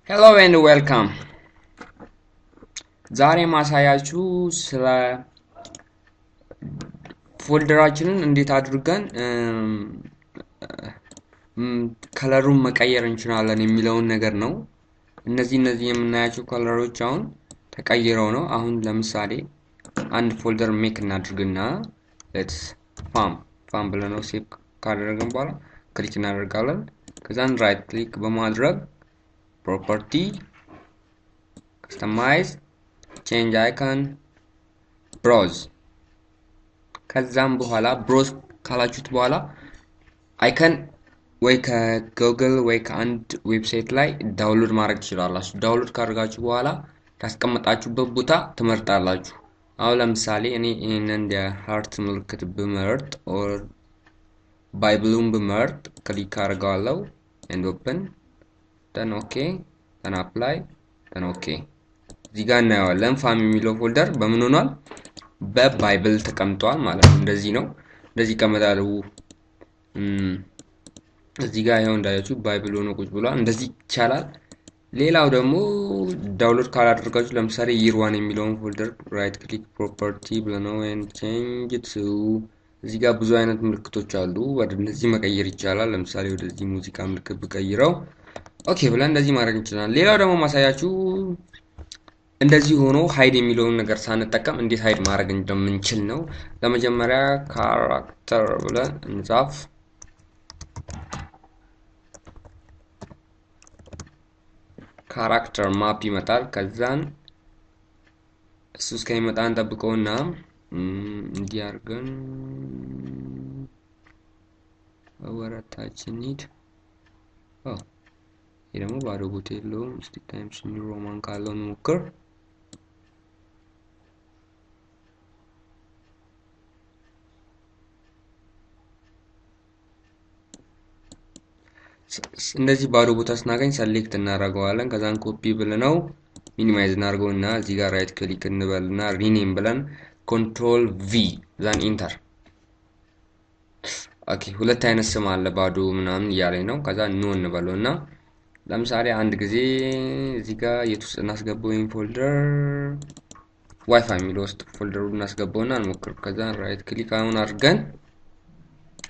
Hello and welcome. ዛሬ ማሳያችሁ ስለ ፎልደራችንን እንዴት አድርገን ከለሩን መቀየር እንችላለን የሚለውን ነገር ነው። እነዚህ የምናያቸው ከለሮች አሁን ተቀይረው ነው። አሁን ለምሳሌ አንድ ፎልደር ሜክ እናድርግና ሌትስ ፋም ብለን ነው ሴቭ ካደረግን በኋላ ክሊክ እናደርጋለን። ከዛን ራይት ክሊክ በማድረግ ፕሮፐርቲ ከስተማይዝ change icon browse ከዛም በኋላ ብሮዝ ካላችሁት በኋላ አይከን ወይ ከጉግል ወይ ከአንድ ዌብሳይት ላይ ዳውንሎድ ማድረግ ትችላላችሁ። ዳውንሎድ ካደረጋችሁ በኋላ ታስቀምጣችሁበት ቦታ ትመርጣላችሁ። አሁን ለምሳሌ እኔ ይሄንን የሃርት ምልክት ብመርጥ ኦር ባይብሉን ብመርጥ ክሊክ አድርጋለሁ and open then okay then apply then okay እዚህ ጋር እናየዋለን ፋም የሚለው ፎልደር በምን ሆኗል በባይብል ተቀምጧል ማለት ነው። እንደዚህ ነው እንደዚህ ከመጣሉ እዚህ ጋር ያው እንዳያችሁ ባይብል ሆኖ ቁጭ ብሏል። እንደዚህ ይቻላል። ሌላው ደግሞ ዳውንሎድ ካላደረጋችሁ ለምሳሌ year1 የሚለውን ፎልደር ራይት ክሊክ ፕሮፐርቲ ብለነው and change to እዚህ ጋር ብዙ አይነት ምልክቶች አሉ። ወደ እነዚህ መቀየር ይቻላል። ለምሳሌ ወደዚህ ሙዚቃ ምልክት ብቀይረው ኦኬ ብለን እንደዚህ ማድረግ እንችላለን። ሌላው ደግሞ ማሳያችሁ እንደዚህ ሆኖ ሃይድ የሚለውን ነገር ሳንጠቀም እንዴት ሃይድ ማድረግ እንደምንችል ነው። ለመጀመሪያ ካራክተር ብለን እንጻፍ። ካራክተር ማፕ ይመጣል። ከዛን እሱ እስከሚመጣ እንጠብቀውና እንዲህ አድርገን ወረታችን ሂድ። ይሄ ደግሞ ባዶ ቦታ የለውም። እስቲ ታይምስ ኒው ሮማን ካለው እንሞክር። እንደዚህ ባዶ ቦታ ስናገኝ ሰሌክት እናደርገዋለን። ከዛን ኮፒ ብለነው ሚኒማይዝ እናድርገውና እዚህ ጋር ራይት ክሊክ እንበልና ሪኔም ብለን ኮንትሮል ቪ ዛን ኢንተር። ኦኬ ሁለት አይነት ስም አለ ባዶ ምናምን እያለኝ ነው። ከዛ ኖ እንበለውና ለምሳሌ አንድ ጊዜ እዚህ ጋር የት ውስጥ እናስገባው ይሄን ፎልደር ዋይፋይ የሚለው ውስጥ ፎልደሩን እናስገባውና እንሞክር። ከዛ ራይት ክሊክ አሁን አድርገን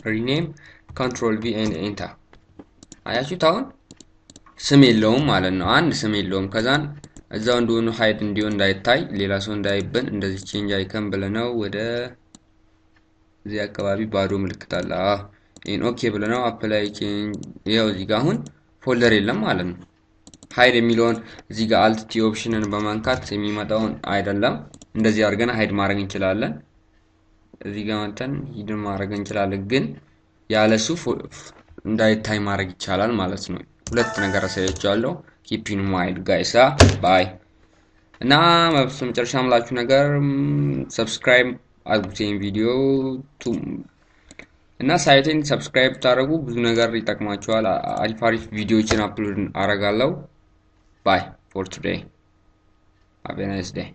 ሪኔም ኮንትሮል ቪ ኤንድ ኢንተር። አያችሁት አሁን ስም የለውም ማለት ነው። አንድ ስም የለውም። ከዛን እዛው እንደሆነ ሃይድ እንዲሆን እንዳይታይ ሌላ ሰው እንዳይብን እንደዚህ ቼንጅ አይከን ብለነው ወደ እዚህ አካባቢ ባዶ ምልክት አለ። ይሄን ኦኬ ብለነው አፕላይ ቼንጅ ይሄው እዚህ ጋር አሁን ፎልደር የለም ማለት ነው። ሃይድ የሚለውን እዚህ ጋር አልት ቲ ኦፕሽንን በማንካት የሚመጣውን አይደለም እንደዚህ አድርገን ሃይድ ማድረግ እንችላለን። እዚህ ጋር መተን ሂድ ማድረግ እንችላለን። ግን ያለሱ እንዳይታይ ማድረግ ይቻላል ማለት ነው። ሁለት ነገር አሳያችኋለሁ። ኪፕ ኢን ማይንድ ጋይስ ባይ እና በመጨረሻ ምላችሁ ነገር ሰብስክራይብ አድርጉኝ ቪዲዮ እና ሳይቴን ሰብስክራይብ ታደርጉ ብዙ ነገር ይጠቅማችኋል። አሪፍ ቪዲዮዎችን አፕሎድ አረጋለሁ። ባይ ፎር ቱዴይ ሃቭ ኤ ናይስ ዴይ